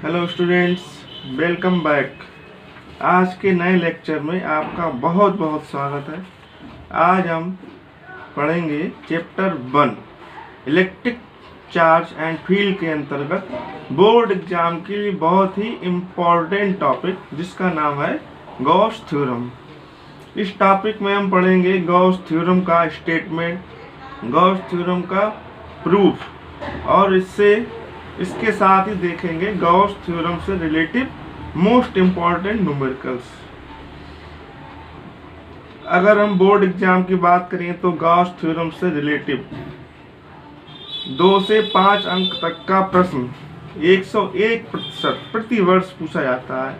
Hello students, welcome back. आज के नए लेक्चर में आपका बहुत बहुत स्वागत है। आज हम पढ़ेंगे chapter 1 electric charge and field के अंतर्गत बोर्ड एग्जाम के लिए बहुत ही इम्पोर्टेंट टॉपिक जिसका नाम है गॉस थ्योरम। इस टॉपिक में हम पढ़ेंगे गॉस थ्योरम का स्टेटमेंट, गॉस थ्योरम का प्रूफ और इसके साथ ही देखेंगे गॉस थ्योरम से रिलेटिव मोस्ट इम्पॉर्टेंट न्यूमेरिकल्स। अगर हम बोर्ड एग्जाम की बात करें तो गॉस थ्योरम से रिलेटिव 2 से 5 अंक तक का प्रश्न 101% प्रति वर्ष पूछा जाता है।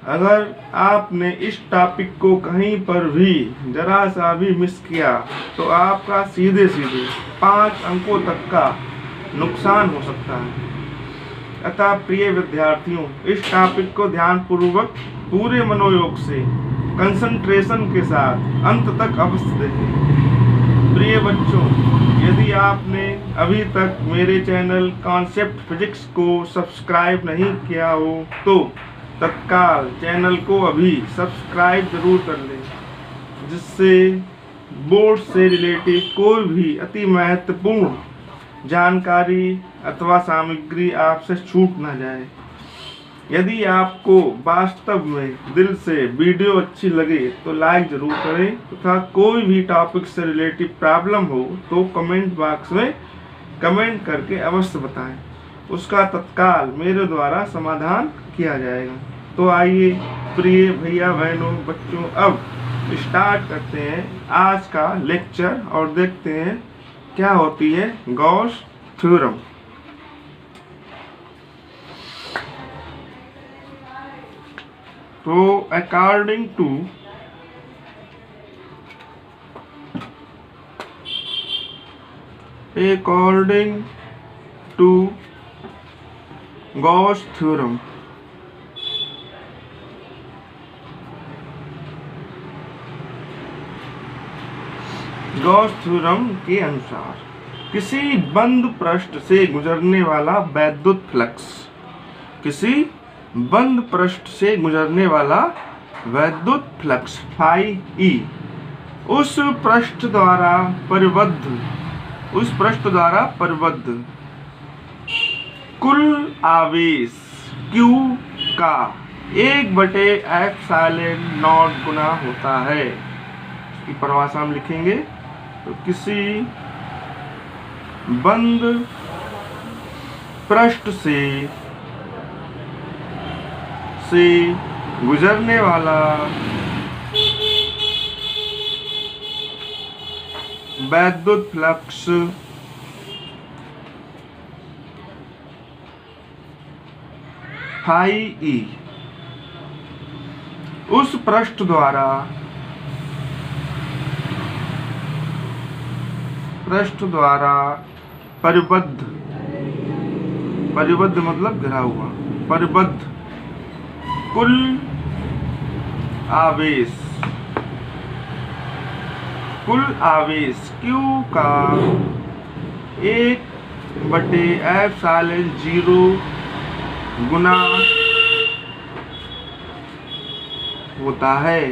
अगर आपने इस टॉपिक को कहीं पर भी जरा सा भी मिस किया तो आपका सीधे 5 अंकों तक का नुकसान हो सकता है। अतः प्रिय विद्यार्थियों, इस टॉपिक को ध्यानपूर्वक पूरे मनोयोग से कंसंट्रेशन के साथ अंत तक अवश्य देखें। प्रिय बच्चों, यदि आपने अभी तक मेरे चैनल कॉन्सेप्ट फिजिक्स को सब्सक्राइब नहीं किया हो तो तत्काल चैनल को अभी सब्सक्राइब जरूर कर लें, जिससे बोर्ड से रिलेटेड कोई भी अति महत्वपूर्ण जानकारी अथवा सामग्री आपसे छूट ना जाए। यदि आपको वास्तव में दिल से वीडियो अच्छी लगे तो लाइक जरूर करें तथा कोई भी टॉपिक से रिलेटिव प्रॉब्लम हो तो कमेंट बॉक्स में कमेंट करके अवश्य बताएं, उसका तत्काल मेरे द्वारा समाधान किया जाएगा। तो आइए प्रिय भैया बहनों बच्चों, अब स्टार्ट करते हैं आज का लेक्चर और देखते हैं क्या होती है गॉस थ्योरम। तो according to Gauss theorem, Gauss theorem के अनुसार किसी बंद पृष्ठ से गुजरने वाला वैद्युत फ्लक्स, किसी बंद पृष्ठ से गुजरने वाला वैद्युत फ्लक्स फाई ई उस पृष्ठ द्वारा परिबद्ध कुल आवेश Q का 1/ε0 गुना होता है। इसकी परिभाषा हम लिखेंगे तो किसी बंद पृष्ठ से गुजरने वाला वैद्युत फ्लक्स फाई ई उस पृष्ठ द्वारा परिबद्ध मतलब घिरा हुआ, परिबद्ध कुल आवेश Q का 1/ε0 गुना होता है।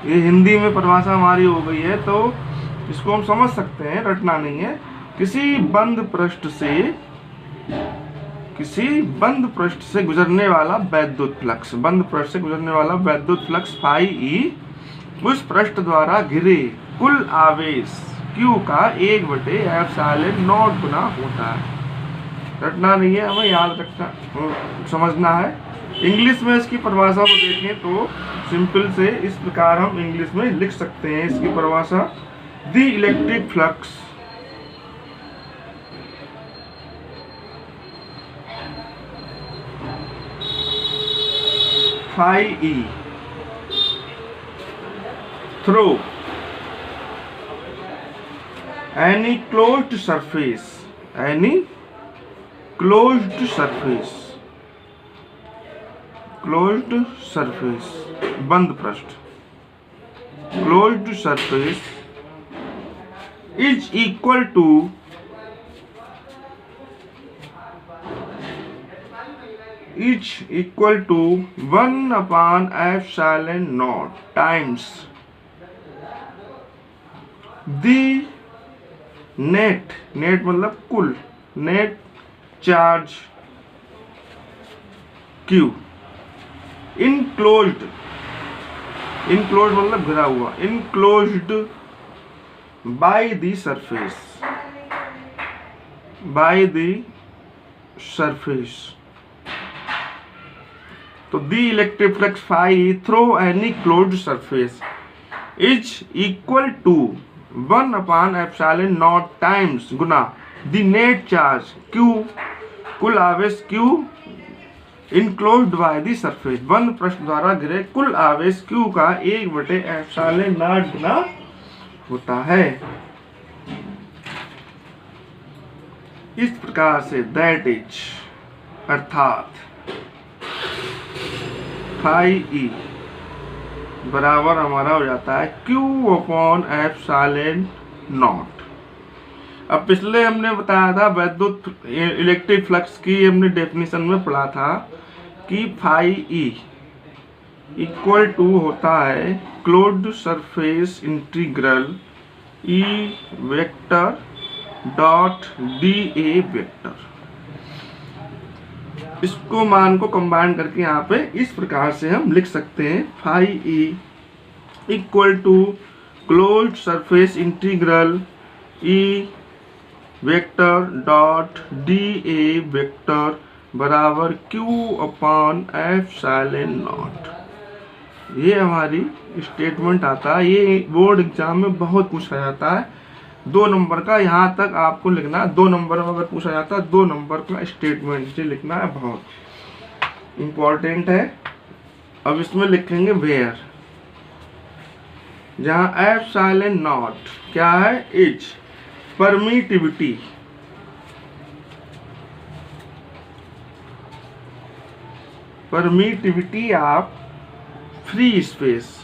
ये हिंदी में परिभाषा हमारी हो गई है तो इसको हम समझ सकते हैं, रटना नहीं है। किसी बंद पृष्ठ से गुजरने वाला वैद्युत फ्लक्स फाई ई उस पृष्ठ द्वारा घिरे कुल आवेश Q का 1/ε0 गुना होता है। रटना नहीं है, हमें याद रखना, समझना है। इंग्लिश में इसकी परिभाषा को देखें तो सिंपल से इस प्रकार हम इंग्लिश में लिख सकते हैं इसकी परिभाषा। The electric flux phi E through any closed surface बंद पृष्ठ closed surface is equal to one upon epsilon naught times the net मतलब कुल नेट चार्ज क्यू इनक्लोज्ड मतलब घिरा हुआ, इनक्लोज्ड बाय द सरफेस। तो the electric flux phi through any closed surface is equal to 1 upon epsilon naught times गुना the net charge Q, कुल आवेश Q enclosed by the surface, बंद पृष्ठ द्वारा घिरे कुल आवेश क्यू का 1/एप्सिलॉन नॉट गुना होता है। इस प्रकार से दैट इज अर्थात फाई ई बराबर हमारा हो जाता है क्यू अपॉन एप्सिलॉन नॉट। अब पिछले हमने बताया था वैद्युत इलेक्ट्रिक फ्लक्स की हमने डेफिनेशन में पढ़ा था कि फाई ई इक्वल टू होता है closed surface integral E vector dot D A vector. इसको मान को कंबाइन करके यहाँ पे इस प्रकार से हम लिख सकते हैं phi E equal to closed surface integral E vector dot D A vector बराबर क्यू अपॉन एप्सिलॉन नॉट। ये हमारी स्टेटमेंट आता है, ये बोर्ड एग्जाम में बहुत पूछा जाता है। 2 नंबर का यहाँ तक आपको लिखना है। 2 नंबर में अगर पूछा जाता है 2 नंबर का स्टेटमेंट से लिखना है, बहुत इम्पोर्टेंट है। अब इसमें लिखेंगे वेयर, जहाँ एप्सिलॉन नॉट क्या है, is permittivity, of free space.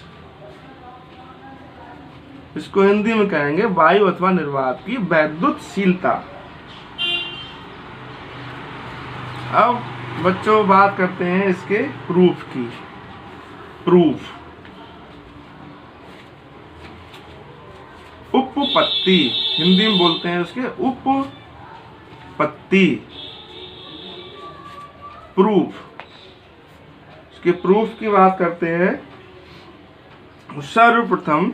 इसको हिंदी में कहेंगे वायु अथवा निर्वात की वैद्युतशीलता। अब बच्चों बात करते हैं इसके प्रूफ की। प्रूफ उपपत्ति, हिंदी में बोलते हैं उसके उपपत्ति। प्रूफ, इसके प्रूफ की बात करते हैं। सर्वप्रथम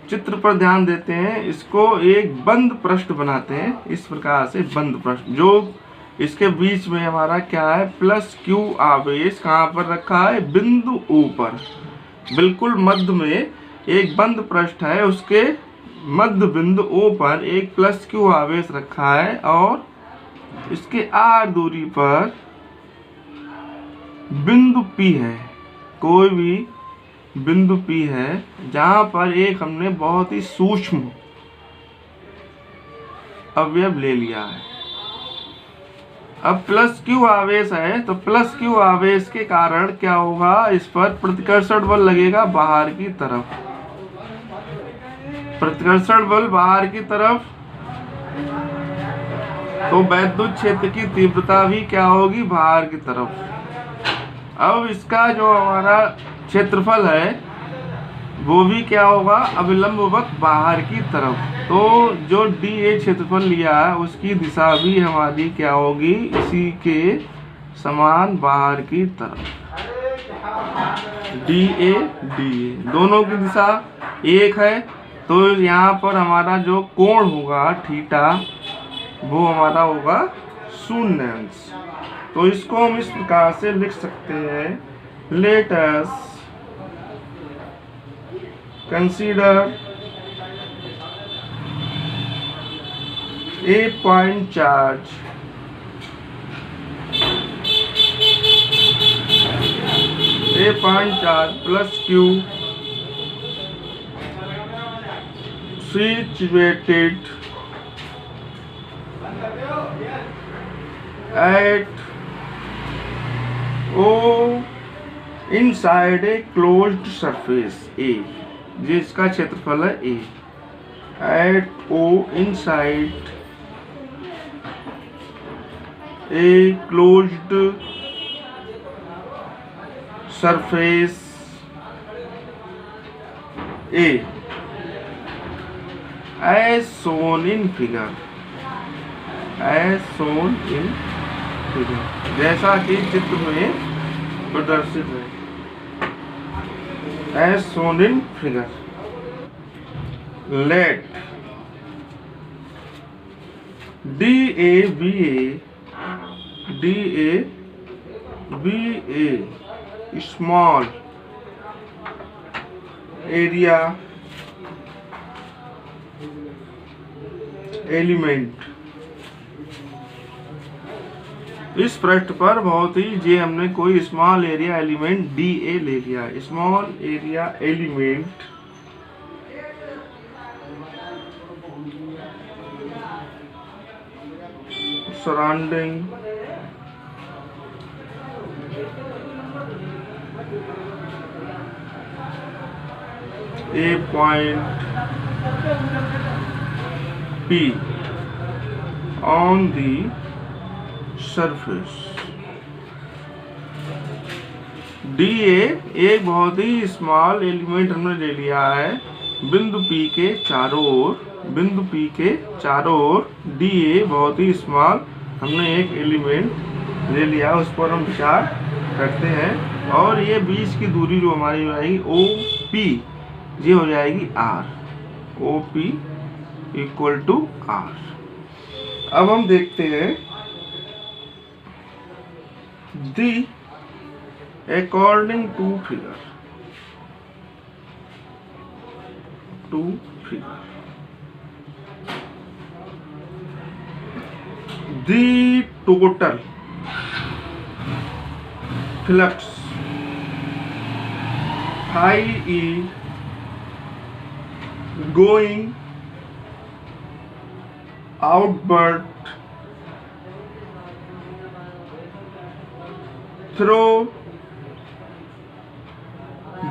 चित्र पर ध्यान देते हैं, इसको एक बंद पृष्ठ बनाते हैं इस प्रकार से। बंद पृष्ठ जो इसके बीच में हमारा क्या है, प्लस क्यू आवेश कहाँ पर रखा है, बिंदु ऊपर, बिल्कुल मध्य में एक बंद पृष्ठ है, उसके मध्य बिंदु ओ पर एक प्लस क्यू आवेश रखा है और इसके आर दूरी पर बिंदु P है, कोई भी बिंदु P है जहां पर एक हमने बहुत ही सूक्ष्म अवयव ले लिया है। अब प्लस क्यू आवेश है तो प्लस क्यू आवेश के कारण क्या होगा, इस पर प्रतिकर्षण बल लगेगा बाहर की तरफ। प्रतिकर्षण बल बाहर की तरफ, तो वैद्युत क्षेत्र की तीव्रता भी क्या होगी, बाहर की तरफ। अब इसका जो हमारा क्षेत्रफल है वो भी क्या होगा, अभिलंबवत बाहर की तरफ। तो जो डी ए क्षेत्रफल लिया है उसकी दिशा भी हमारी क्या होगी, इसी के समान बाहर की तरफ। डी ए दोनों की दिशा एक है, तो यहाँ पर हमारा जो कोण होगा थीटा वो हमारा होगा 0 अंश। तो इसको हम इस प्रकार से लिख सकते हैं, let us consider a point charge plus Q situated at O inside a closed surface A, जिसका क्षेत्रफल है A। at O inside a closed surface A as shown in figure, जैसा कि चित्र में प्रदर्शित है, as shown in figure. Let DA be a small area element. इस पृष्ठ पर बहुत ही जे हमने कोई स्मॉल एरिया एलिमेंट DA ले लिया. Small area element surrounding a point P on the surface. DA एक बहुत ही स्मॉल एलिमेंट हमने ले लिया है बिंदु P के चारों ओर. DA बहुत ही स्मॉल हमने एक एलिमेंट ले लिया, उस पर हम विचार करते हैं. और ये बीच की दूरी जो हमारी हो जाएगी OP, ये हो जाएगी R. OP equal to R. अब हम देखते हैं the according to figure the total flux phi E going outward through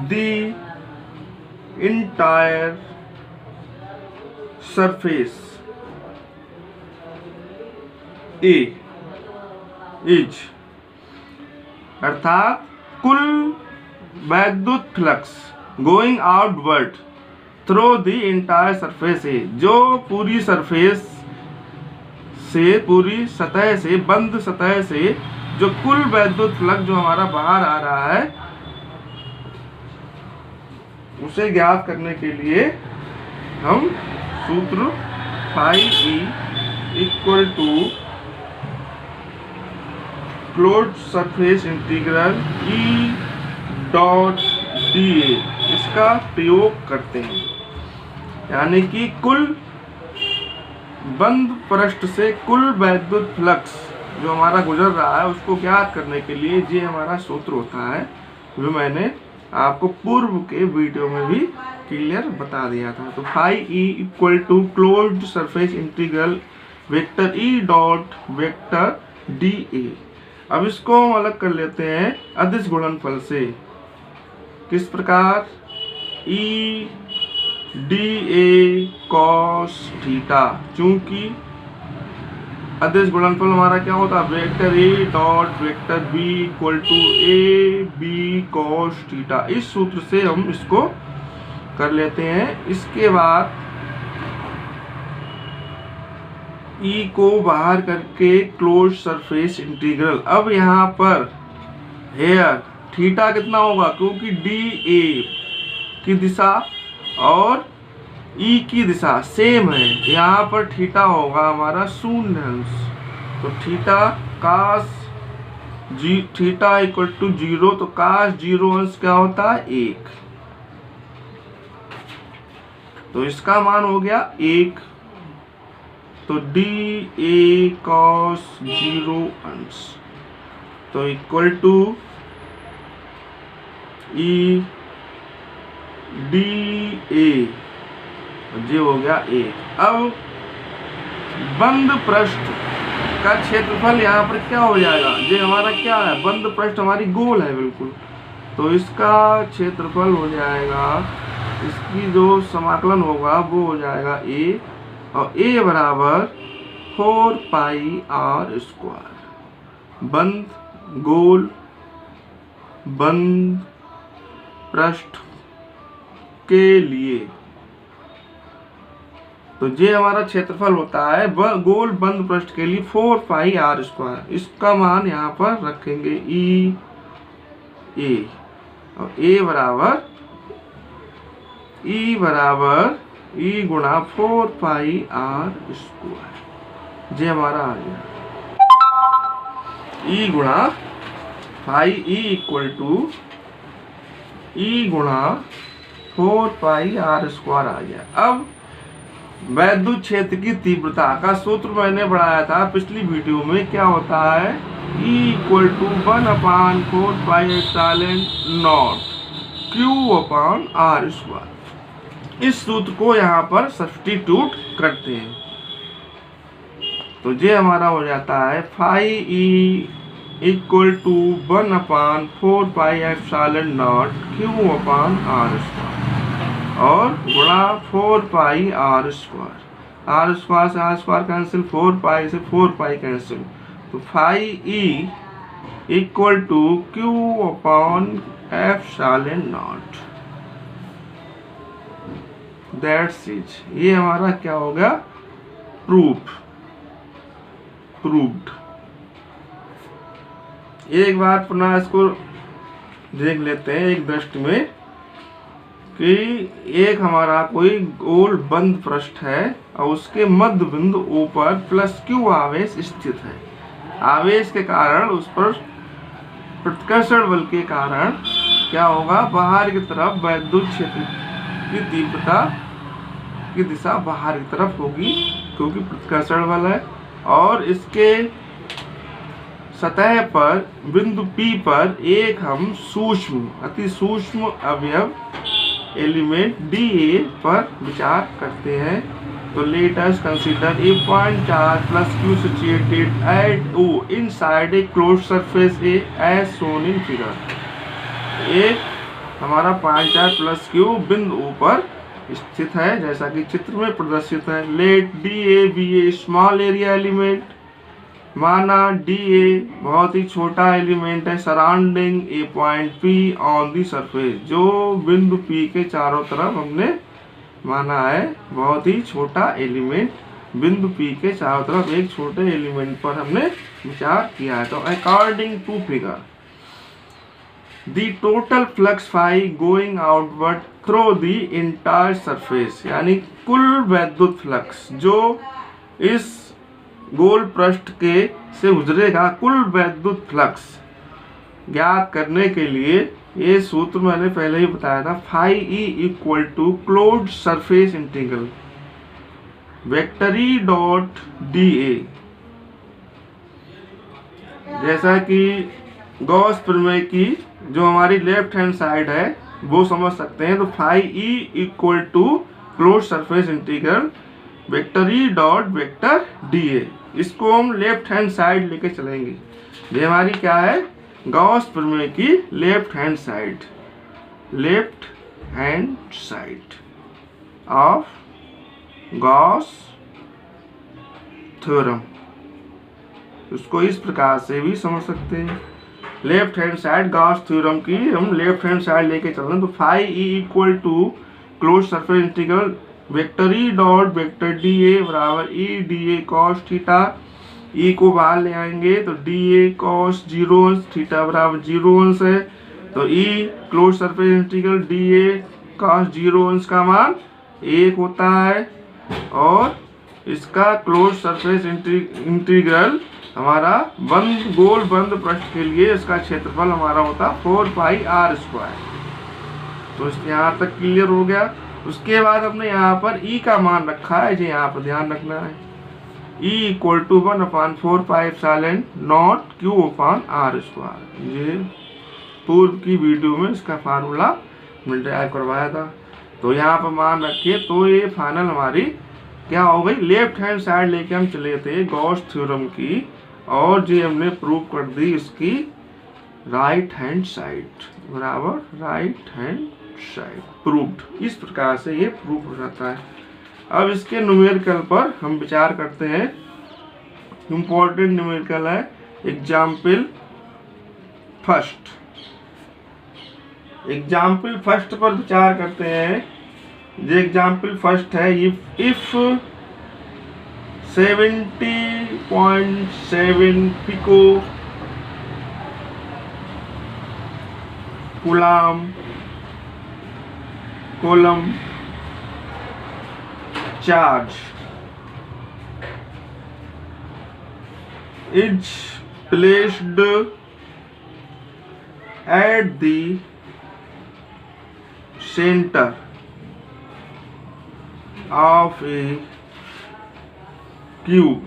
the entire surface A is, अर्थात कुल वैद्युत flux going outward through the entire surface A, जो पूरी सरफेस से, पूरी सतह से, बंद सतह से जो कुल वैद्युत फ्लक्स जो हमारा बाहर आ रहा है, उसे ज्ञात करने के लिए हम सूत्र phi E equal to closed surface integral E dot D A, इसका प्रयोग करते हैं. यानी कि कुल बंद पृष्ठ से कुल वैद्युत फ्लक्स जो हमारा गुजर रहा है उसको ज्ञात करने के लिए ये हमारा सूत्र होता है, जो मैंने आपको पूर्व के वीडियो में भी क्लियर बता दिया था. तो phi E equal to closed surface integral vector E dot vector D A. अब इसको हम अलग कर लेते हैं अदिश गुणनफल से. किस प्रकार? E D A cos theta, चूंकि अदिश गुणनफल हमारा क्या होता है, vector A dot vector B equal to A B cos theta. इस सूत्र से हम इसको कर लेते हैं. इसके बाद ई को बाहर करके क्लोज सरफेस इंटीग्रल. अब यहाँ पर हेयर थीटा कितना होगा, क्योंकि डी ए की दिशा और ई की दिशा सेम है, यहाँ पर थीटा होगा हमारा शून्य अंश. तो theta cos theta equal to 0, तो कास 0 अंश क्या होता है 1. तो इसका मान हो गया 1. तो डी ए कॉस 0 अंश तो equal to E D A, ये हो गया 1. अब बंद पृष्ठ का क्षेत्रफल यहाँ पर क्या हो जाएगा, ये हमारा क्या है, बंद पृष्ठ हमारी गोल है बिल्कुल. तो इसका क्षेत्रफल हो जाएगा इसकी जो समाकलन होगा वो हो जाएगा a, और a बराबर 4 पाई आर स्क्वायर। बंद गोल बंद पृष्ठ के लिए तो ये हमारा क्षेत्रफल होता है गोल बंद पृष्ठ के लिए 4 पाई आर स्क्वायर। इसका मान यहाँ पर रखेंगे ई ए, और ए बराबर ई गुणा 4 पाई आर स्क्वायर। ये हमारा आ गया ई गुणा पाई, ई इक्वल टू ई गुणा 4 पाई आर स्क्वायर आ गया। अब वैद्युत क्षेत्र की तीव्रता का सूत्र मैंने बढ़ाया था पिछली वीडियो में। क्या होता है, E equal to 1/4 pi epsilon not Q/R square. इस सूत्र को यहाँ पर सब्स्टिट्यूट करते हैं तो ये हमारा हो जाता है phi E equal to 1/4 pi epsilon not Q/R square और गुणा 4 pi R square. R square से आर स्क्वायर कैंसिल, 4 पाई से 4 पाई कैंसिल, तो फाई ई इक्वल टू Q/एप्सिलॉन नॉट। That's it. ये हमारा क्या हो गया, प्रूव्ड। एक बार पुनः इसको देख लेते हैं एक दृष्टि में कि एक हमारा कोई गोल बंद पृष्ठ है और उसके मध्य बिंदु ऊपर प्लस Q आवेश स्थित है। आवेश के कारण उस पर प्रतिकर्षण बल के कारण क्या होगा, बाहर की तरफ वैद्युत क्षेत्र की तीव्रता की दिशा बाहर की तरफ होगी क्योंकि प्रतिकर्षण बल है। और इसके सतह पर बिंदु P पर एक हम अति सूक्ष्म अवयव एलिमेंट dA पर विचार करते हैं। तो let us consider a point charge plus Q situated at O inside a closed surface A as shown in figure। एक हमारा पॉइंट चार्ज प्लस Q बिंदु ऊपर स्थित है जैसा कि चित्र में प्रदर्शित है। Let dA be a small area element. माना dA बहुत ही छोटा एलिमेंट है surrounding a point P on the surface. जो बिंदु P के चारों तरफ हमने माना है बहुत ही छोटा एलिमेंट, बिंदु P के चारों तरफ एक छोटे एलिमेंट पर हमने विचार किया है। तो according to figure the total flux phi going outward through the entire surface, यानी कुल वैद्युत फ्लक्स जो इस गोल पृष्ठ के से गुजरेगा, कुल वैद्युत फ्लक्स ज्ञात करने के लिए ये सूत्र मैंने पहले ही बताया था, phi E equal to closed surface integral vector E dot D A. जैसा कि गॉस प्रमेय की जो हमारी लेफ्ट हैंड साइड है वो समझ सकते हैं। तो phi E equal to closed surface integral vector E dot vector D A. इसको हम लेफ्ट हैंड साइड लेके चलेंगे। ये हमारी क्या है, गॉस प्रमेय की left hand side of Gauss theorem. उसको इस प्रकार से भी समझ सकते हैं। Left hand side Gauss theorem की हम लेफ्ट हैंड साइड लेके चल रहे हैं। तो phi E equal to close surface integral vector E dot vector D A बराबर E D A cos theta. E को बाहर ले आएंगे तो डी ए कॉस 0 अंश थीटा बराबर 0 अंश है। तो E close surface integral D A cos 0 अंश का मान 1 होता है और इसका क्लोज सरफेस इंटीग्रल हमारा गोल बंद पृष्ठ के लिए इसका क्षेत्रफल हमारा होता 4 पाई आर स्क्वायर। तो इसके यहाँ तक क्लियर हो गया। उसके बाद हमने यहाँ पर E का मान रखा है, जो यहाँ पर ध्यान रखना है। E equal to 1/4 pi epsilon not Q/R square. ये पूर्व की वीडियो में इसका फार्मूला मैंने ड्राइव करवाया था। तो यहाँ पर मान रखिए। तो ये फाइनल हमारी क्या हो गई, लेफ्ट हैंड साइड लेके हम चले थे गॉस थ्योरम की, और जो हमने प्रूव कर दी इसकी राइट हैंड साइड बराबर राइट हैंड साइड प्रूव्ड। इस प्रकार से ये प्रूव हो जाता है। अब इसके न्यूमेरिकल पर हम विचार करते हैं। इंपॉर्टेंट न्यूमेरिकल है एग्जाम्पल फर्स्ट। एग्जाम्पल फर्स्ट पर विचार करते हैं। जो एग्जाम्पल फर्स्ट है, if 70.7 pico coulomb charge is placed at the center of a cube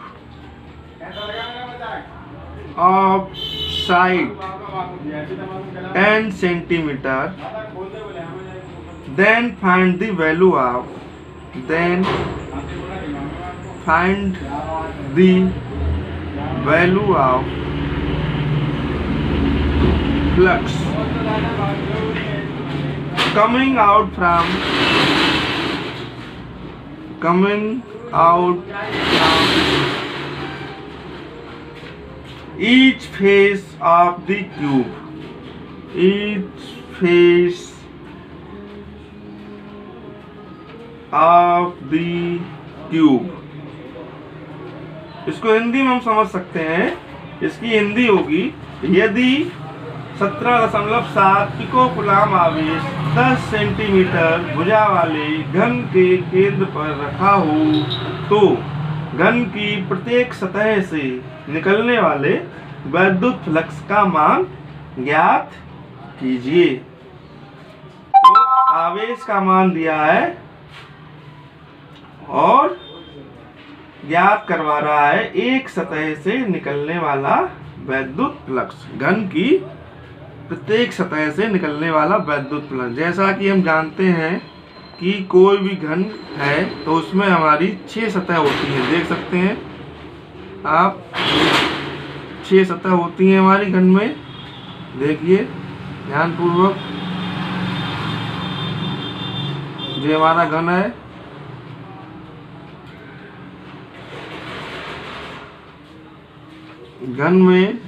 of side 10 centimeter, then find the value of flux coming out from each face of the cube. Each face of the cube. इसको हिंदी में हम समझ सकते हैं। इसकी हिंदी होगी, यदि 17.7 pico coulomb आवेश 10 सेंटीमीटर भुजा वाले घन के केंद्र पर रखा हो तो घन की प्रत्येक सतह से निकलने वाले वैद्युत फ्लक्स का मान ज्ञात कीजिए। तो आवेश का मान दिया है और ज्ञात करवा रहा है एक सतह से निकलने वाला वैद्युत फ्लक्स, घन की प्रत्येक सतह से निकलने वाला वैद्युत फ्लक्स। जैसा कि हम जानते हैं कि कोई भी घन है तो उसमें हमारी 6 सतह होती हैं। देख सकते हैं आप, 6 सतह होती हैं हमारी घन में। देखिए ध्यानपूर्वक, ये हमारा घन है। घन में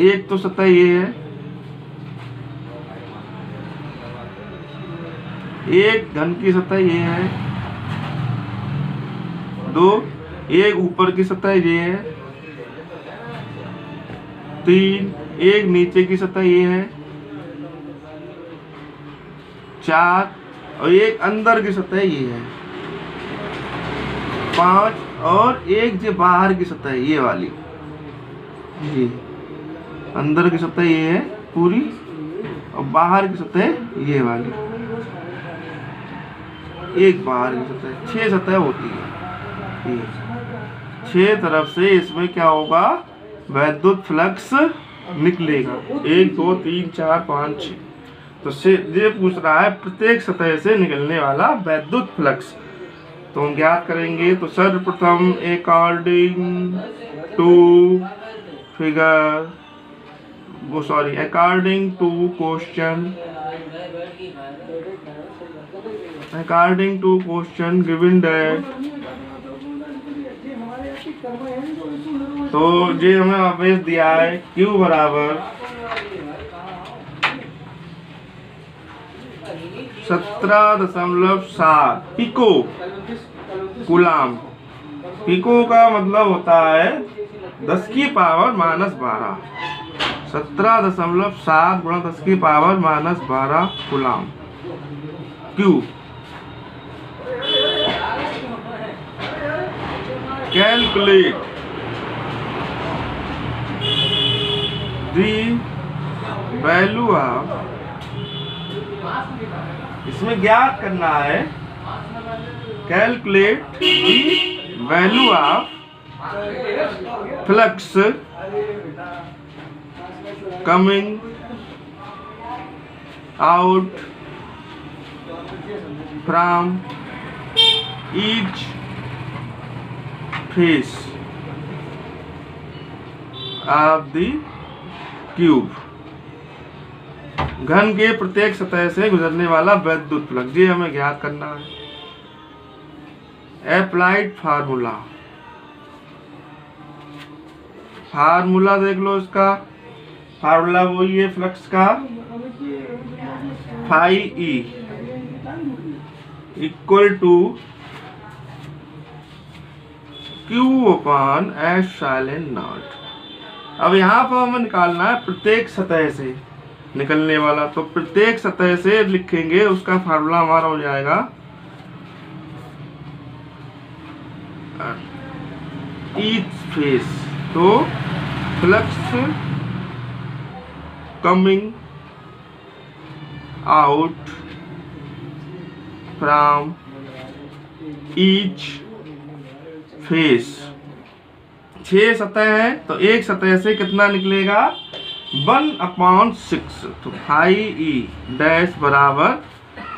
एक तो सतह ये है, एक घन की सतह ये है, 2 एक ऊपर की सतह ये है, 3 एक नीचे की सतह ये है, 4 और एक अंदर की सतह ये है, 5 और एक जो बाहर की सतह ये वाली, जी अंदर की सतह ये है पूरी और बाहर की सतह ये वाली, एक बाहर की सतह। 6 सतह होती है। 6 तरफ से इसमें क्या होगा, वैद्युत फ्लक्स निकलेगा। 1 2 3 4 5 6। तो ये पूछ रहा है प्रत्येक सतह से निकलने वाला वैद्युत फ्लक्स। तो हम ज्ञात करेंगे। तो सर्वप्रथम according to question given that, तो ये हमें आवेश दिया है Q बराबर 17.7 पिको कूलम। पिको का मतलब होता है 10 की पावर -12। 17.7 गुणा 10 की power -12 coulomb Q। Calculate the value of, इसमें ज्ञात करना है calculate the value of flux coming out from each face of the cube. घन के प्रत्येक सतह से गुजरने वाला वैद्युत फ्लक्स, ये हमें ज्ञात करना है। अप्लाइड फार्मूला, फार्मूला देख लो इसका, फार्मूला वही है फ्लक्स का, phi E equal to Q upon epsilon naught. अब यहाँ पर हमें निकालना है प्रत्येक सतह से निकलने वाला, तो प्रत्येक सतह से लिखेंगे, उसका फार्मूला हमारा हो जाएगा ईच फेस, तो flux coming out from each face, 6 सतह है तो एक सतह से कितना निकलेगा 1/6, तो फाई ई डैश बराबर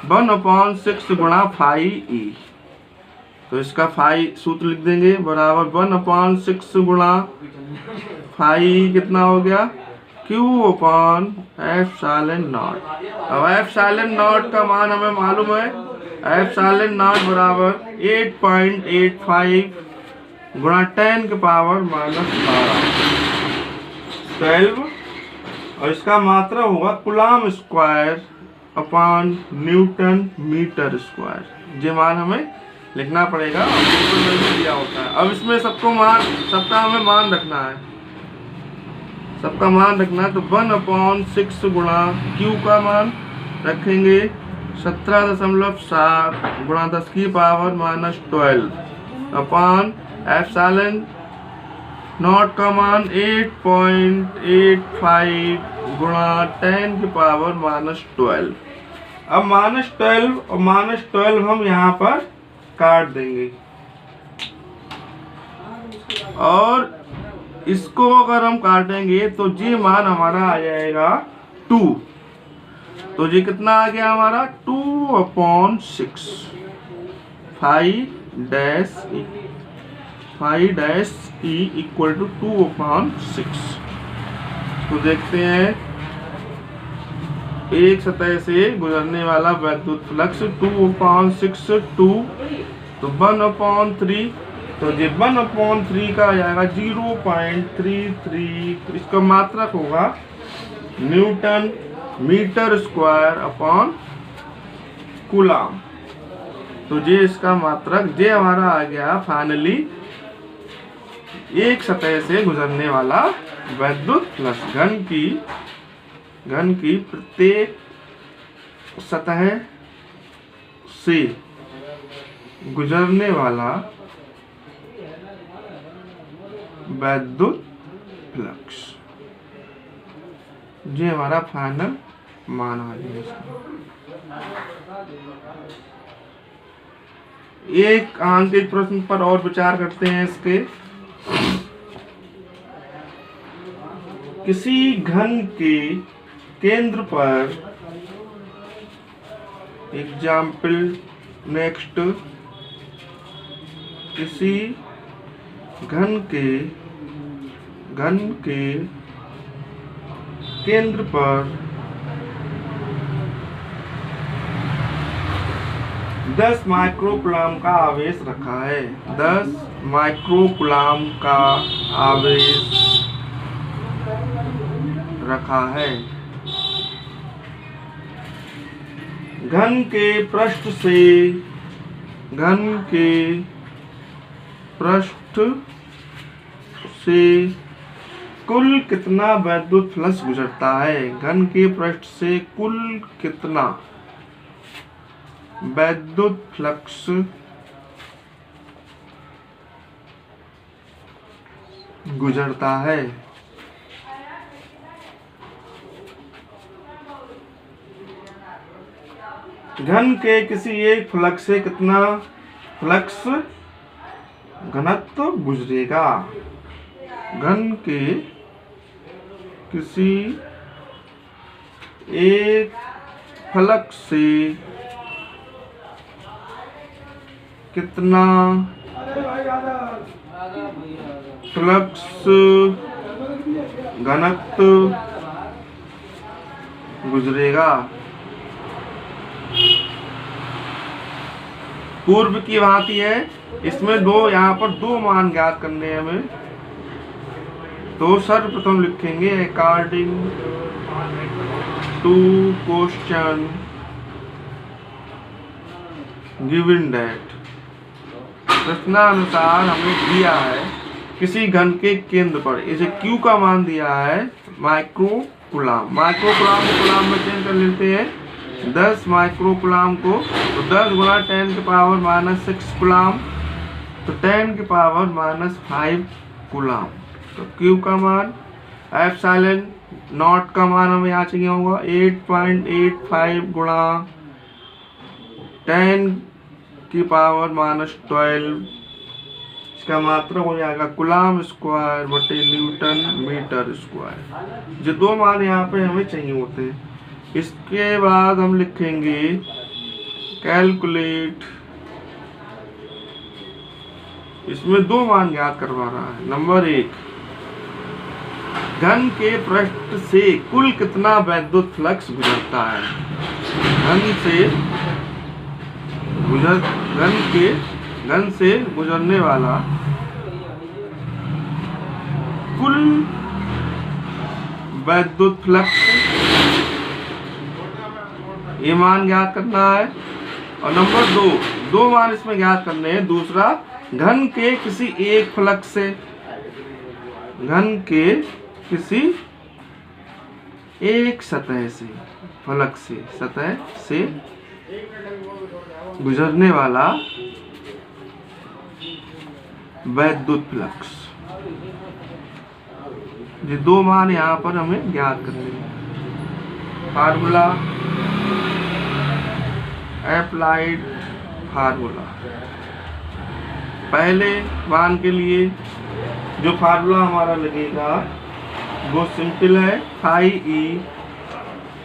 1/6 गुणा फाई ई, तो इसका फाई सूत्र लिख देंगे बराबर 1/6 गुणा फाई कितना हो गया Q अपॉन एप्सिलॉन नॉट। अब एप्सिलॉन नॉट का मान हमें मालूम है, एप्सिलॉन नॉट बराबर 8.85 गुणा 10 के पावर -12 और इसका मात्रा होगा coulomb square upon newton metre square. ये मान हमें लिखना पड़ेगा, दिया होता है। अब इसमें सबका हमें मान रखना है, सबका मान रखना है, तो 1/6 गुणा Q का मान रखेंगे 17.7 गुणा 10 की पावर -12 अपॉन एप्सिलॉन नॉट का मान 8.85 गुणा 10 की पावर -12। अब -12 और -12 हम यहाँ पर काट देंगे और इसको अगर हम काटेंगे तो ये मान हमारा आ जाएगा 2, तो ये कितना आ गया हमारा 2/6 phi dash E equal to 2/6। तो देखते हैं एक सतह से गुजरने वाला वैद्युत फ्लक्स 2/6 2, तो 1/3, तो ये 1/3 का आ जाएगा 0.33, इसका मात्रक होगा newton metre square upon coulomb, तो ये इसका मात्रक ये हमारा आ गया फाइनली एक सतह से गुजरने वाला वैद्युत फ्लक्स। घन की प्रत्येक सतह से गुजरने वाला वैद्युत फ्लक्स, ये हमारा फाइनल मान आ गया इसका। एक आंतरिक प्रश्न पर और विचार करते हैं इसके। किसी घन के केंद्र पर, एग्जाम्पल नेक्स्ट, किसी घन के केंद्र पर 10 माइक्रोकूलम का आवेश रखा है, 10 माइक्रोकूलम का आवेश रखा है। घन के पृष्ठ से कुल कितना वैद्युत फ्लक्स गुजरता है, घन के पृष्ठ से कुल कितना वैद्युत फ्लक्स गुजरता है। घन के किसी एक फ्लक्स से कितना फ्लक्स घनत्व गुजरेगा, घन के किसी एक फ्लक्स से कितना फ्लक्स घनत्व गुजरेगा। पूर्व की भांति है, इसमें यहाँ पर दो मान ज्ञात करने हैं हमें। तो सर्वप्रथम लिखेंगे according to question given that, प्रश्नानुसार हमें दिया है किसी घन के केंद्र पर इसे Q का मान दिया है माइक्रोकुलाम। माइक्रोकुलाम को कुलाम में चेंज कर लेते हैं, 10 माइक्रोकुलाम को, तो 10 गुणा 10 की पावर -6 कुलाम, तो 10 की पावर -5 कुलाम। तो Q का मान, एप्सिलॉन नॉट का मान हमें यहाँ चाहिए होगा 8.85 गुणा 10 की पावर -12, इसका मात्रक हो जाएगा कुलाम स्क्वायर बटे न्यूटन मीटर स्क्वायर। जो दो मान यहाँ पे हमें चाहिए होते हैं। इसके बाद हम लिखेंगे कैलकुलेट, इसमें दो मान ज्ञात करवा रहा है। नंबर 1, घन के पृष्ठ से कुल कितना वैद्युत फ्लक्स गुजरता है। घन से गुजरने वाला कुल वैद्युत फ्लक्स, ये मान ज्ञात करना है। और नंबर 2, दो मान इसमें ज्ञात करने हैं। दूसरा, घन के किसी एक फ्लक्स से, घन के किसी एक सतह से गुजरने वाला वैद्युत फ्लक्स। ये दो मान यहाँ पर हमें ज्ञात करने हैं। Formula, applied formula. पहले मान के लिए जो फार्मूला हमारा लगेगा वो सिंपल है, φE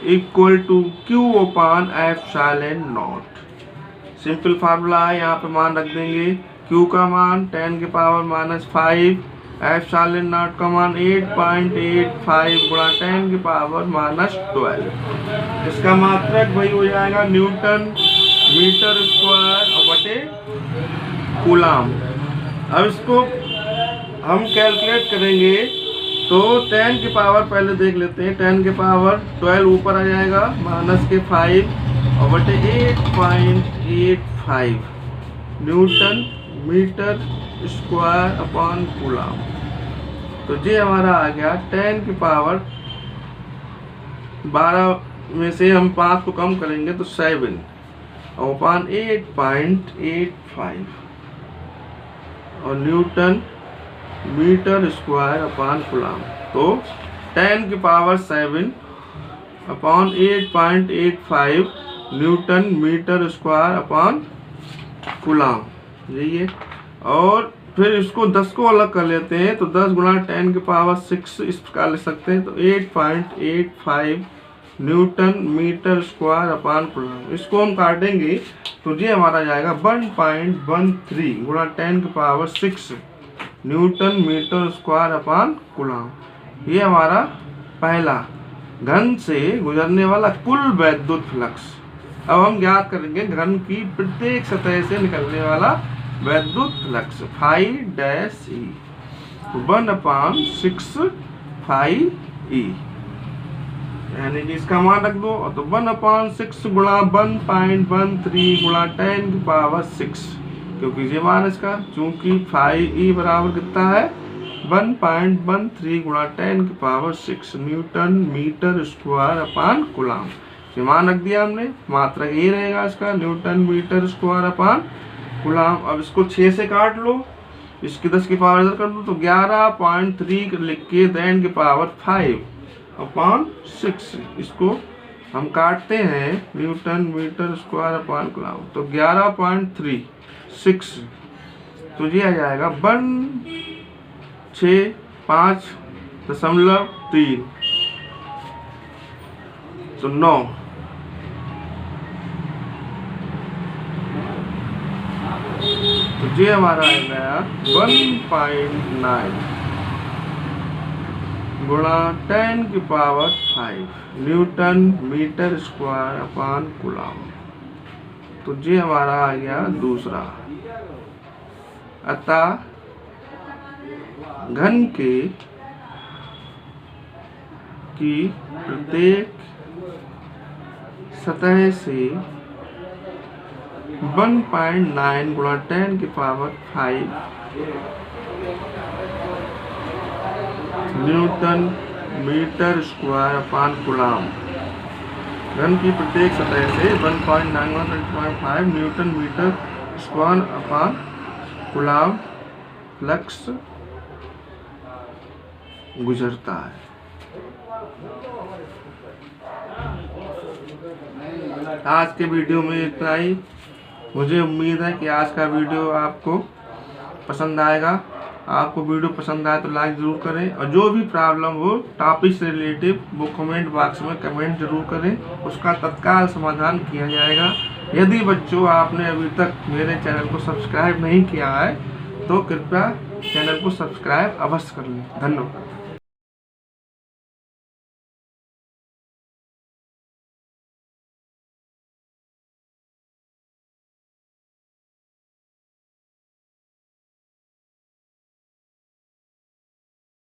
= Q/ε0। सिंपल फार्मूला है, यहाँ पे मान रख देंगे। Q का मान 10 की पावर -5, ε0 का मान 8.85 गुणा 10 की पावर -12। इसका मात्रक वही हो जाएगा न्यूटन मीटर स्क्वायर और बटे कूलाम। अब इसको हम कैलकुलेट करेंगे तो 10 की पावर पहले देख लेते हैं। 10 की पावर 12 ऊपर आ जाएगा, -5 और बटे 8.85 newton metre square upon coulomb. तो ये हमारा आ गया 10 की पावर 12 में से हम 5 को कम करेंगे तो 7 अपॉन 8.85 और newton metre square upon coulomb. तो 10 की power 7 upon 8.85 newton metre square upon coulomb, यही है। और फिर इसको 10 को अलग कर लेते हैं, तो 10 गुणा 10 की पावर 6 इस प्रकार लिख सकते हैं। तो 8.85 newton metre square upon coulomb. इसको हम काटेंगे तो ये हमारा जाएगा 1.13 गुणा 10 की power 6 newton metre square upon coulomb. ये हमारा पहला घन से गुजरने वाला कुल वैद्युत फ्लक्स। अब हम ज्ञात करेंगे घन की प्रत्येक सतह से निकलने वाला वैद्युत फ्लक्स φ' 1/6 φE, यानी कि इसका मान रख दो। तो 1/6 गुणा 1.13 गुणा 10 की पावर 6, क्योंकि ये मान इसका, चूंकि φE बराबर कितना है 1.13 गुणा 10 की power 6 newton metre square upon coulomb. ये मान रख दिया हमने, मात्रक ये रहेगा इसका newton metre square upon coulomb. अब इसको 6 से काट लो, इसकी 10 की पावर इधर कर दो, तो 11.3 लिख के 10 की पावर 5 अपॉन 6 इसको हम काटते हैं newton metre square upon coulomb. तो 11.36, तो ये आ जाएगा 165.3 तो 9। तो ये हमारा आ गया 1.9 गुणा 10⁵ newton metre square upon coulomb. तो ये हमारा आ गया दूसरा। अतः घन की प्रत्येक सतह से 1.9 गुणा 10⁵ newton metre square upon coulomb. घन की प्रत्येक सतह से 1.9 गुणा 10⁵ newton metre square upon coulomb flux गुजरता है। आज के वीडियो में इतना ही। मुझे उम्मीद है कि आज का वीडियो आपको पसंद आएगा। आपको वीडियो पसंद आए तो लाइक ज़रूर करें, और जो भी प्रॉब्लम हो टॉपिक से रिलेटिव वो कमेंट बॉक्स में कमेंट जरूर करें, उसका तत्काल समाधान किया जाएगा। यदि बच्चों आपने अभी तक मेरे चैनल को सब्सक्राइब नहीं किया है तो कृपया चैनल को सब्सक्राइब अवश्य कर लें। धन्यवाद।